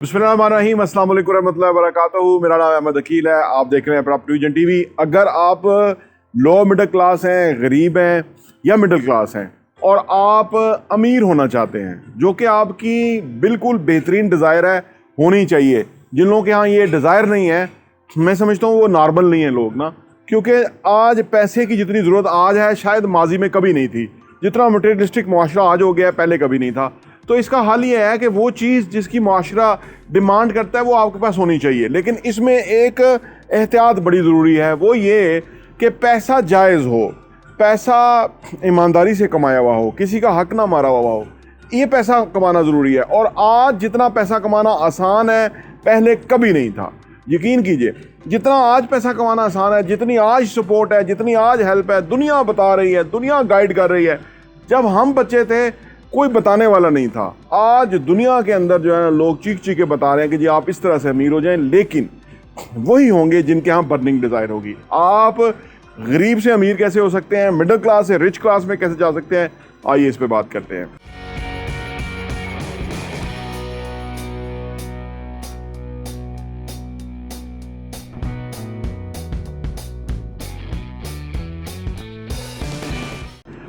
बिस्मिल्लाहिर्रहमानिर्रहीम, अस्सलाम वालेकुम रहमतुल्लाहि व बरकातहू। मेरा नाम अहमद अकील है। आप देख रहे हैं प्रॉपर्टी विजन टीवी। अगर आप लो मिडिल क्लास हैं, गरीब हैं या मिडिल क्लास हैं और आप अमीर होना चाहते हैं, जो कि आपकी बिल्कुल बेहतरीन डिज़ायर है, होनी चाहिए। जिन लोगों के यहाँ ये डिज़ायर नहीं है, मैं समझता हूँ वो नॉर्मल नहीं है लोग ना, क्योंकि आज पैसे की जितनी ज़रूरत आज है शायद माजी में कभी नहीं थी। जितना मटेरियलिस्टिक मुआशरा आज हो गया है, पहले कभी नहीं था। तो इसका हल ये है कि वो चीज़ जिसकी मुआशरा डिमांड करता है वो आपके पास होनी चाहिए। लेकिन इसमें एक एहतियात बड़ी ज़रूरी है, वो ये कि पैसा जायज़ हो, पैसा ईमानदारी से कमाया हुआ हो, किसी का हक ना मारा हुआ हो। ये पैसा कमाना ज़रूरी है। और आज जितना पैसा कमाना आसान है, पहले कभी नहीं था। यकीन कीजिए, जितना आज पैसा कमाना आसान है, जितनी आज सपोर्ट है, जितनी आज हेल्प है, दुनिया बता रही है, दुनिया गाइड कर रही है। जब हम बच्चे थे कोई बताने वाला नहीं था। आज दुनिया के अंदर जो है ना, लोग चीख चीख के बता रहे हैं कि जी आप इस तरह से अमीर हो जाएं, लेकिन वही होंगे जिनके यहाँ बर्निंग डिज़ायर होगी। आप गरीब से अमीर कैसे हो सकते हैं, मिडिल क्लास से रिच क्लास में कैसे जा सकते हैं, आइए इस पे बात करते हैं।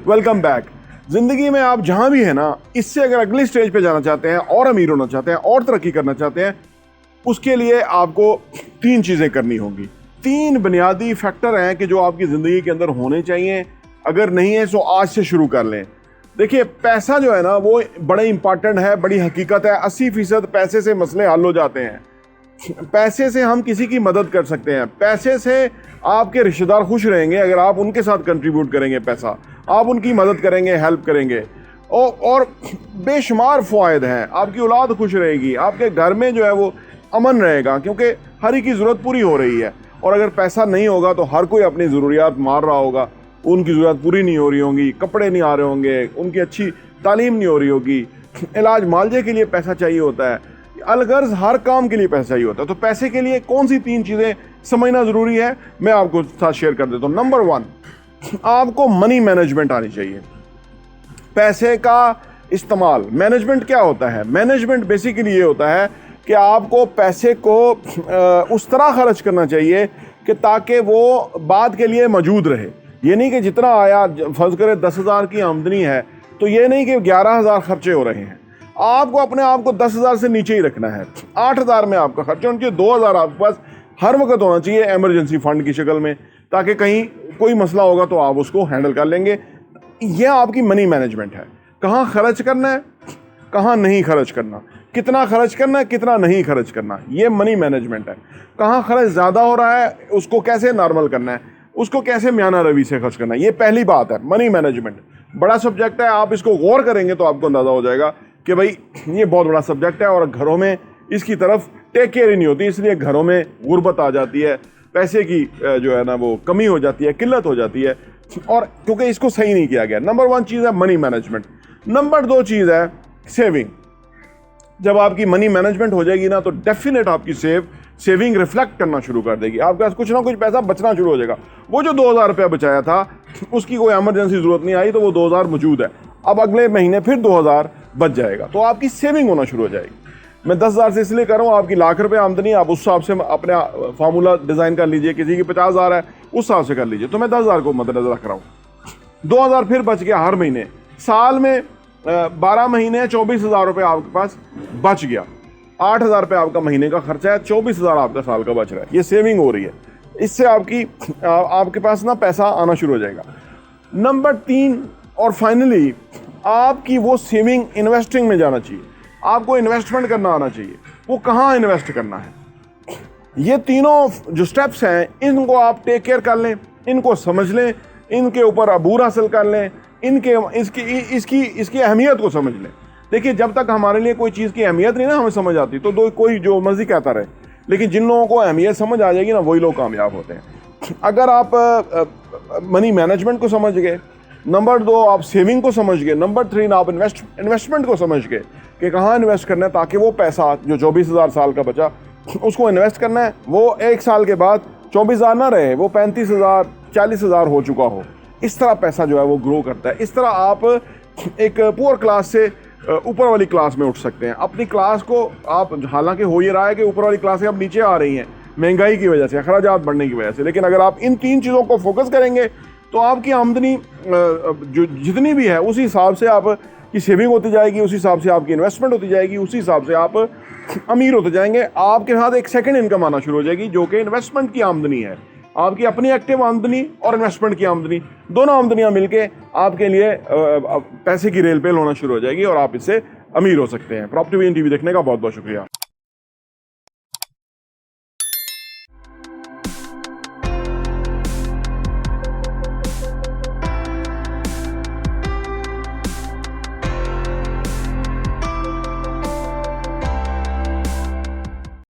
Welcome back. ज़िंदगी में आप जहाँ भी हैं ना, इससे अगर अगली स्टेज पे जाना चाहते हैं और अमीर होना चाहते हैं और तरक्की करना चाहते हैं, उसके लिए आपको 3 चीज़ें करनी होंगी। 3 बुनियादी फैक्टर हैं कि जो आपकी ज़िंदगी के अंदर होने चाहिए। अगर नहीं है तो आज से शुरू कर लें। देखिए, पैसा जो है ना वो बड़ा इंपॉर्टेंट है, बड़ी हकीकत है। 80% पैसे से मसले हल हो जाते हैं। पैसे से हम किसी की मदद कर सकते हैं। पैसे से आपके रिश्तेदार खुश रहेंगे अगर आप उनके साथ कंट्रीब्यूट करेंगे पैसा, आप उनकी मदद करेंगे, हेल्प करेंगे। और बेशुमार फ़वायद हैं। आपकी औलाद खुश रहेगी, आपके घर में जो है वो अमन रहेगा, क्योंकि हर एक की ज़रूरत पूरी हो रही है। और अगर पैसा नहीं होगा तो हर कोई अपनी ज़रूरियात मार रहा होगा, उनकी ज़रूरत पूरी नहीं हो रही होंगी, कपड़े नहीं आ रहे होंगे, उनकी अच्छी तालीम नहीं हो रही होगी, इलाज मालजे के लिए पैसा चाहिए होता है, अलगर्ज हर काम के लिए पैसा चाहिए होता है। तो पैसे के लिए कौन सी 3 चीज़ें समझना ज़रूरी है, मैं आपको साथ शेयर कर देता हूँ। नंबर 1, आपको मनी मैनेजमेंट आनी चाहिए। पैसे का इस्तेमाल, मैनेजमेंट क्या होता है? मैनेजमेंट बेसिकली ये होता है कि आपको पैसे को उस तरह खर्च करना चाहिए कि ताकि वो बाद के लिए मौजूद रहे। ये नहीं कि जितना आया, फर्ज करें 10,000 की आमदनी है तो ये नहीं कि 11,000 खर्चे हो रहे हैं। आपको अपने आप को 10,000 से नीचे ही रखना है। 8,000 में आपका खर्चा होना चाहिए, 2,000 आपके पास हर वक्त होना चाहिए एमरजेंसी फंड की शक्ल में, ताकि कहीं कोई मसला होगा तो आप उसको हैंडल कर लेंगे। यह आपकी मनी मैनेजमेंट है। कहाँ खर्च करना है, कहाँ नहीं खर्च करना, कितना खर्च करना है, कितना नहीं खर्च करना, ये मनी मैनेजमेंट है। कहाँ खर्च ज़्यादा हो रहा है, उसको कैसे नॉर्मल करना है, उसको कैसे म्याना रवि से खर्च करना है। ये पहली बात है। मनी मैनेजमेंट बड़ा सब्जेक्ट है, आप इसको गौर करेंगे तो आपको अंदाज़ा हो जाएगा कि भाई ये बहुत बड़ा सब्जेक्ट है। और घरों में इसकी तरफ टेक केयर ही नहीं होती, इसलिए घरों में गुर्बत आ जाती है, पैसे की जो है ना वो कमी हो जाती है, किल्लत हो जाती है, और क्योंकि इसको सही नहीं किया गया। नंबर 1 चीज़ है मनी मैनेजमेंट। नंबर 2 चीज़ है सेविंग। जब आपकी मनी मैनेजमेंट हो जाएगी ना तो डेफिनेट आपकी सेविंग रिफ्लेक्ट करना शुरू कर देगी। आपके पास कुछ ना कुछ पैसा बचना शुरू हो जाएगा। वो जो 2,000 रुपया बचाया था, उसकी कोई एमरजेंसी ज़रूरत नहीं आई तो वो 2,000 मौजूद है। अब अगले महीने फिर 2,000 बच जाएगा, तो आपकी सेविंग होना शुरू हो जाएगी। मैं 10,000 से इसलिए कर रहा हूँ, आपकी लाख रुपये आमदनी, आप उस हिसाब से अपने फार्मूला डिज़ाइन कर लीजिए। किसी की 50,000 है, उस हिसाब से कर लीजिए। तो मैं 10,000 को मद्देनजर रख रहा हूँ। 2,000 फिर बच गया हर महीने। साल में 12 महीने 24,000 रुपये आपके पास बच गया। 8,000 रुपये आपका महीने का खर्चा है, 24,000 आपका साल का बच रहा है। ये सेविंग हो रही है। इससे आपके पास ना पैसा आना शुरू हो जाएगा। नंबर 3 और फाइनली, आपकी वो सेविंग इन्वेस्टिंग में जाना चाहिए। आपको इन्वेस्टमेंट करना आना चाहिए। वो कहाँ इन्वेस्ट करना है, ये तीनों जो स्टेप्स हैं, इनको आप टेक केयर कर लें, इनको समझ लें, इनके ऊपर अबूर हासिल कर लें, इसकी अहमियत को समझ लें। देखिए, जब तक हमारे लिए कोई चीज़ की अहमियत नहीं ना हमें समझ आती, तो कोई जो मर्जी कहता रहे, लेकिन जिन लोगों को अहमियत समझ आ जाएगी ना, वही लोग कामयाब होते हैं। अगर आप मनी मैनेजमेंट को समझ गए, नंबर 2 आप सेविंग को समझ गए, नंबर 3 आप इन्वेस्टमेंट को समझ गए कि कहाँ इन्वेस्ट करना है, ताकि वो पैसा जो 24,000 साल का बचा उसको इन्वेस्ट करना है, वो 1 साल के बाद 24,000 ना रहे, वो 35,000 40,000 हो चुका हो। इस तरह पैसा जो है वो ग्रो करता है। इस तरह आप एक पुअर क्लास से ऊपर वाली क्लास में उठ सकते हैं। अपनी क्लास को आप, हालांकि हो ये रहा है कि ऊपर वाली क्लासें अब नीचे आ रही हैं महंगाई की वजह से, अखराजात बढ़ने की वजह से, लेकिन अगर आप इन 3 चीज़ों को फोकस करेंगे तो आपकी आमदनी जो जितनी भी है उसी हिसाब से आपकी सेविंग होती जाएगी, उसी हिसाब से आपकी इन्वेस्टमेंट होती जाएगी, उसी हिसाब से आप अमीर होते जाएंगे। आपके साथ एक सेकंड इनकम आना शुरू हो जाएगी जो कि इन्वेस्टमेंट की आमदनी है। आपकी अपनी एक्टिव आमदनी और इन्वेस्टमेंट की आमदनी, दोनों आमदनियां मिलके आपके लिए पैसे की रेल पेल होना शुरू हो जाएगी और आप इससे अमीर हो सकते हैं। प्रॉपर्टी वीएन टीवी देखने का बहुत बहुत शुक्रिया।